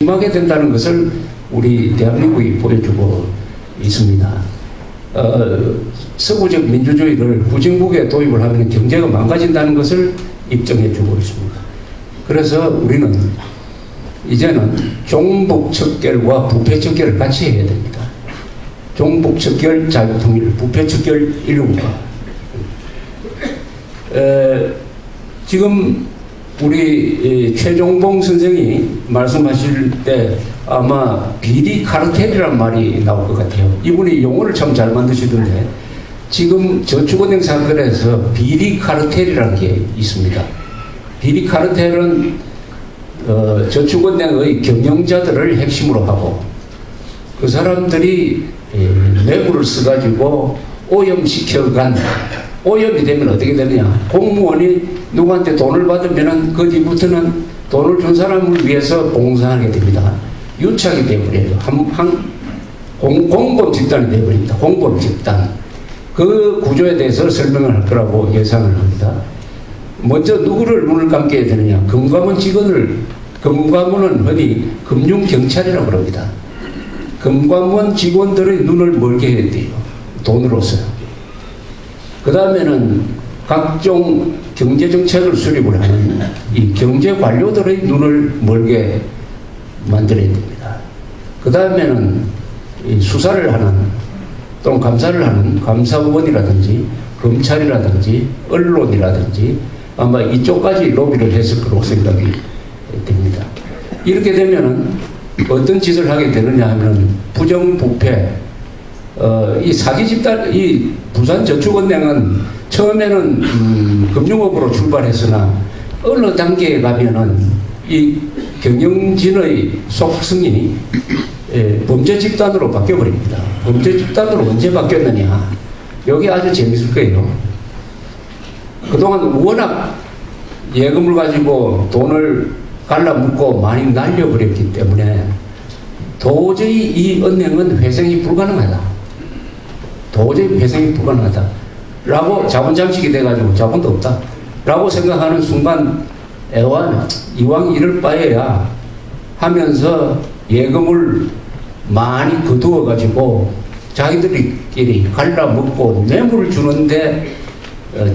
심하게 된다는 것을 우리 대한민국이 보여주고 있습니다. 서구적 민주주의를 후진국에 도입을 하면 경제가 망가진다는 것을 입증해주고 있습니다. 그래서 우리는 이제는 종북척결과 부패척결을 같이 해야 됩니다. 종북척결 자유통일, 부패척결 인류국가. 지금 우리 최종봉 선생이 말씀하실 때 아마 비리 카르텔이란 말이 나올 것 같아요. 이분이 용어를 참 잘 만드시던데 지금 저축은행 사건에서 비리 카르텔이라는 게 있습니다. 비리 카르텔은 저축은행의 경영자들을 핵심으로 하고 그 사람들이 뇌물을 써가지고 오염시켜간, 오염이 되면 어떻게 되느냐, 공무원이 누구한테 돈을 받으면은 그 뒤부터는 돈을 준 사람을 위해서 봉사하게 됩니다. 유착이 되어버려요. 공범 집단이 되어버립니다. 공범 집단. 그 구조에 대해서 설명을 할 거라고 예상을 합니다. 먼저 누구를 눈을 감게 해야 되느냐, 금감원 직원을, 금감원은 흔히 금융경찰이라고 합니다. 금감원 직원들의 눈을 멀게 해야 돼요. 돈으로서. 그 다음에는 각종 경제정책을 수립을 하는 이 경제관료들의 눈을 멀게 만들어야 됩니다. 그 다음에는 수사를 하는 또는 감사를 하는 감사원이라든지 검찰이라든지 언론이라든지 아마 이쪽까지 로비를 했을 거라고 생각이 됩니다. 이렇게 되면은 어떤 짓을 하게 되느냐 하면 부정부패, 이 사기 집단, 이 부산저축은행은 처음에는 금융업으로 출발했으나 어느 단계에 가면은 이 경영진의 속성이 범죄 집단으로 바뀌어버립니다. 범죄 집단으로 언제 바뀌었느냐, 여기 아주 재밌을 거예요. 그동안 워낙 예금을 가지고 돈을 갈라먹고 많이 날려버렸기 때문에 도저히 이 은행은 회생이 불가능하다. 도저히 회생이 불가능하다. 라고 자본 잠식이 돼가지고 자본도 없다. 라고 생각하는 순간 애완, 이왕 이럴 바에야 하면서 예금을 많이 거두어가지고 자기들끼리 갈라먹고 뇌물을 주는데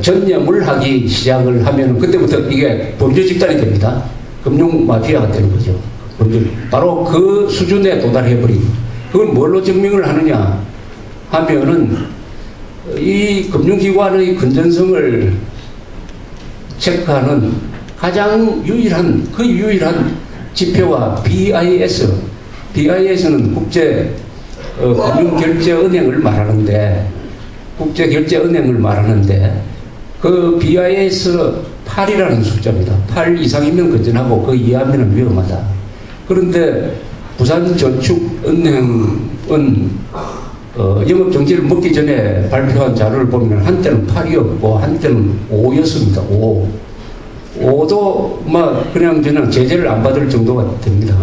전념을 하기 시작을 하면 그때부터 이게 범죄 집단이 됩니다. 금융 마피아가 되는 거죠. 바로 그 수준에 도달해버린. 그걸 뭘로 증명을 하느냐 하면은 이 금융기관의 건전성을 체크하는 가장 유일한, 그 유일한 지표가 BIS. BIS는 국제 금융결제은행을 말하는데, 국제결제은행을 말하는데, 그 BIS 8이라는 숫자입니다. 8 이상이면 건전하고 그 이하면 위험하다. 그런데 부산저축은행은 영업정지를 먹기 전에 발표한 자료를 보면 한때는 8이었고 한때는 5였습니다. 5도 막 그냥 제재를 안 받을 정도가 됩니다.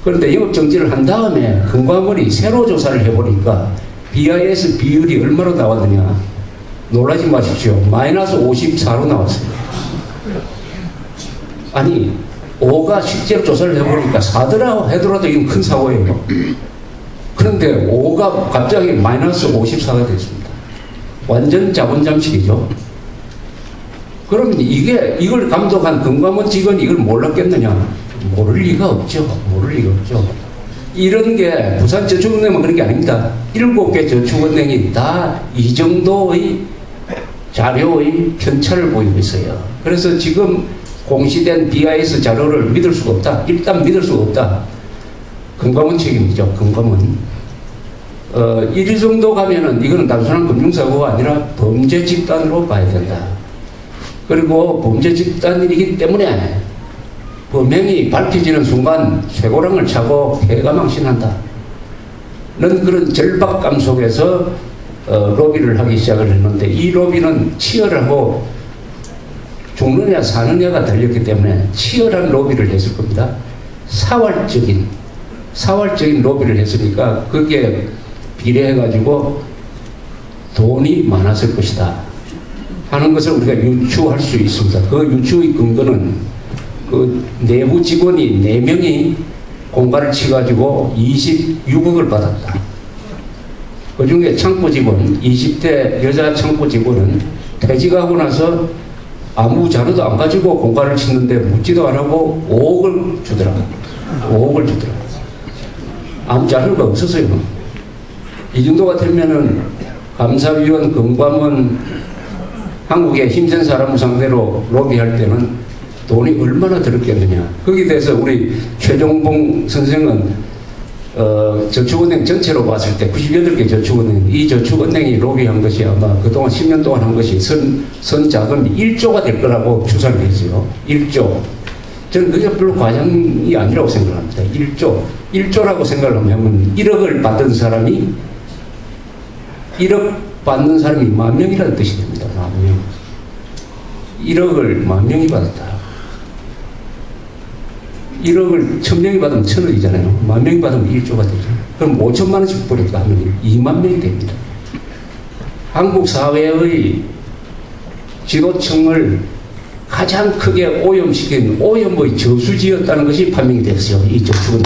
그런데 영업정지를 한 다음에 금감원이 새로 조사를 해보니까 BIS 비율이 얼마로 나왔느냐, 놀라지 마십시오. 마이너스 54로 나왔어요. 아니 5가 실제로 조사를 해보니까 4더라 하더라도 이건 큰 사고예요. 그런데 5가 갑자기 마이너스 54가 됐습니다. 완전 자본 잠식이죠. 그럼 이걸 감독한 금감원 직원이 이걸 몰랐겠느냐? 모를 리가 없죠. 모를 리가 없죠. 이런 게 부산저축은행만 그런 게 아닙니다. 7개 저축은행이 다 이 정도의 자료의 편차를 보이고 있어요. 그래서 지금 공시된 BIS 자료를 믿을 수가 없다. 일단 믿을 수가 없다. 금감원 책임이죠. 금감원. 이 정도 가면은 이거는 단순한 금융사고가 아니라 범죄 집단으로 봐야 된다. 그리고 범죄 집단이기 때문에 범행이 밝혀지는 순간 쇠고랑을 차고 폐가망신한다. 는 그런 절박감 속에서 로비를 하기 시작을 했는데 이 로비는 치열하고 죽느냐 사느냐가 달렸기 때문에 치열한 로비를 했을 겁니다. 사활적인 로비를 했으니까 그게 비례해가지고 돈이 많았을 것이다 하는 것을 우리가 유추할 수 있습니다. 그 유추의 근거는 그 내부 직원이 4명이 공갈을 치가지고 26억을 받았다. 그 중에 창고 직원, 20대 여자 창고 직원은 퇴직하고 나서 아무 자료도 안 가지고 공갈을 치는데 묻지도 안 하고 5억을 주더라. 5억을 주더라. 아무 자료가 없었어요. 이 정도가 되면은 감사위원 금감원 한국의 힘센 사람을 상대로 로비할 때는 돈이 얼마나 들었겠느냐. 거기에 대해서 우리 최종봉 선생은 저축은행 전체로 봤을 때 98개 저축은행, 이 저축은행이 로비한 것이 아마 그동안 10년 동안 한 것이 선자금이 1조가 될 거라고 추산을 했어요. 1조. 저는 그게 별로 과장이 아니라고 생각합니다. 1조. 1조라고 생각을 하면 1억을 받은 사람이 1억 받는 사람이 10,000명이라는 뜻이 됩니다. 10,000명. 1억을 10,000명이 받았다. 1억을 1,000명이 받으면 1,000억이잖아요. 10,000명이 받으면 1조가 되죠. 그럼 5천만 원씩 뿌렸다 하면 20,000명이 됩니다. 한국 사회의 지도층을 가장 크게 오염시킨 오염의 저수지였다는 것이 판명이 됐어요. 이 저축은.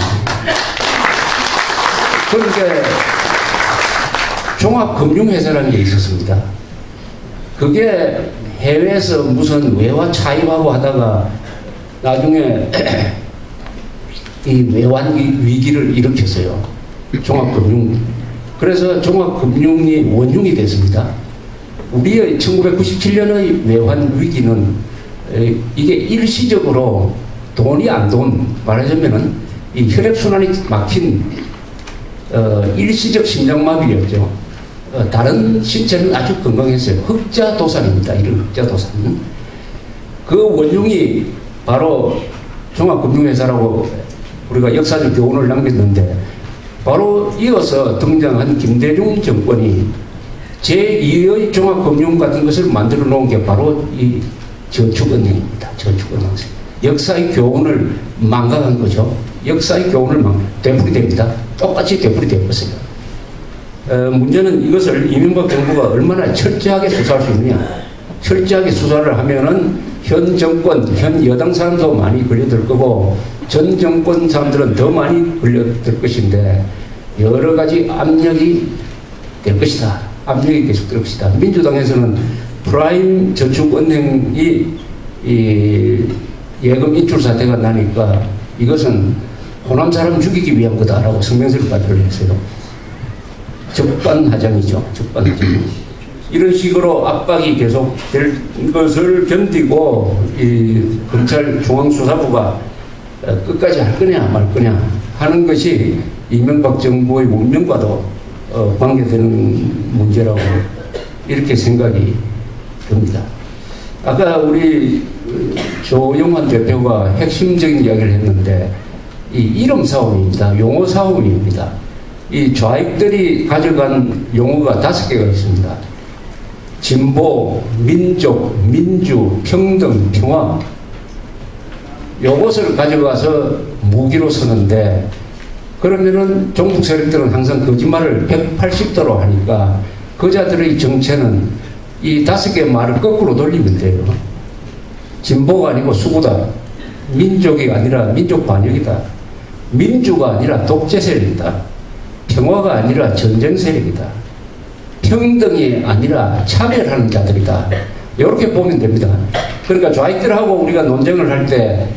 그런데 종합금융회사라는 게 있었습니다. 그게 해외에서 무슨 외화 차입하고 하다가 나중에 이 외환 위기를 일으켰어요. 종합금융. 그래서 종합금융이 원흉이 됐습니다. 우리의 1997년의 외환 위기는 이게 일시적으로 돈이 안 돈, 말하자면은 이 혈액순환이 막힌 일시적 심장마비였죠. 다른 신체는 아주 건강했어요. 흑자도산입니다. 이런 흑자도산. 그 원흉이 바로 종합금융회사라고 우리가 역사적 교훈을 남겼는데 바로 이어서 등장한 김대중 정권이 제2의 종합금융 같은 것을 만들어 놓은 게 바로 이 저축은행입니다. 저축은행. 역사의 교훈을 망각한 거죠. 역사의 교훈을 되풀이됩니다. 똑같이 되풀이되었어요. 문제는 이것을 이명박 정부가 얼마나 철저하게 수사할 수 있느냐. 철저하게 수사를 하면은 현 정권, 현 여당 사람도 많이 걸려들 거고 전 정권 사람들은 더 많이 걸려들 것인데 여러 가지 압력이 될 것이다. 압력이 계속될 것이다. 민주당에서는 프라임 저축은행이 이 예금 인출 사태가 나니까 이것은 호남 사람 죽이기 위한 거다라고 성명서를 발표를 했어요. 적반하장이죠. 적반하장. 이런 식으로 압박이 계속될 것을 견디고 이 검찰 중앙수사부가 끝까지 할 거냐 말 거냐 하는 것이 이명박 정부의 운명과도 관계되는 문제라고 이렇게 생각이 듭니다. 아까 우리 조영환 대표가 핵심적인 이야기를 했는데 이 이름 싸움입니다. 용어 싸움입니다. 이 좌익들이 가져간 용어가 5개가 있습니다. 진보, 민족, 민주, 평등, 평화 요것을 가져가서 무기로 쓰는데 그러면은 종북 세력들은 항상 거짓말을 180도로 하니까 그자들의 정체는 이 5개의 말을 거꾸로 돌리면 돼요. 진보가 아니고 수구다. 민족이 아니라 민족 반역이다. 민주가 아니라 독재 세력이다. 평화가 아니라 전쟁 세력이다. 평등이 아니라 차별하는 자들이다. 이렇게 보면 됩니다. 그러니까 좌익들하고 우리가 논쟁을 할 때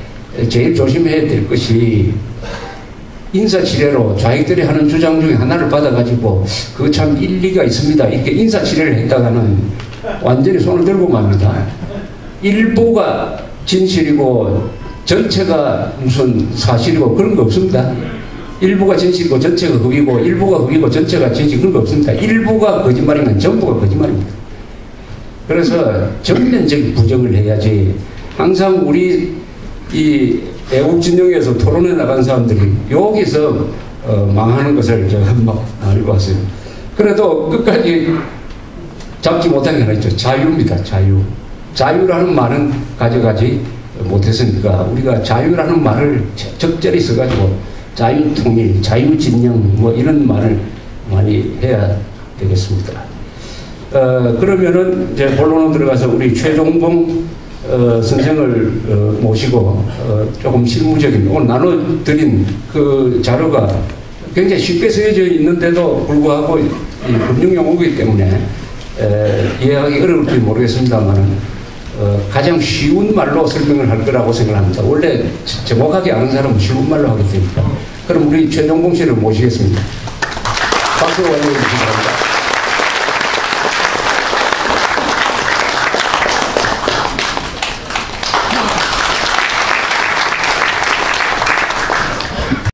제일 조심해야 될 것이 인사치레로 좌익들이 하는 주장 중에 하나를 받아가지고 그거 참 일리가 있습니다. 이렇게 인사치레를 했다가는 완전히 손을 들고 맙니다. 일부가 진실이고 전체가 무슨 사실이고 그런 거 없습니다. 일부가 진실이고 전체가 흑이고 일부가 흑이고 전체가 진실 그런 거 없습니다. 일부가 거짓말이면 전부가 거짓말입니다. 그래서 전면적인 부정을 해야지 항상 우리 이 애국진영에서 토론해 나간 사람들이 여기서 망하는 것을 제가 한번 알고 왔어요. 그래도 끝까지 잡지 못한 게 하나 있죠. 자유입니다. 자유. 자유라는 말은 가져가지 못했으니까 우리가 자유라는 말을 적절히 써가지고 자유통일, 자유진영 뭐 이런 말을 많이 해야 되겠습니다. 그러면은 이제 본론으로 들어가서 우리 최종봉 선생을 모시고 조금 실무적인 오늘 나눠드린 그 자료가 굉장히 쉽게 쓰여져 있는데도 불구하고 이 금융 용어이기 때문에 이해하기 어려울지 모르겠습니다만 가장 쉬운 말로 설명을 할 거라고 생각합니다. 원래 정확하게 아는 사람은 쉬운 말로 하게 되니까. 그럼 우리 최종봉 씨를 모시겠습니다. 박수 원해 주시기 바랍니다.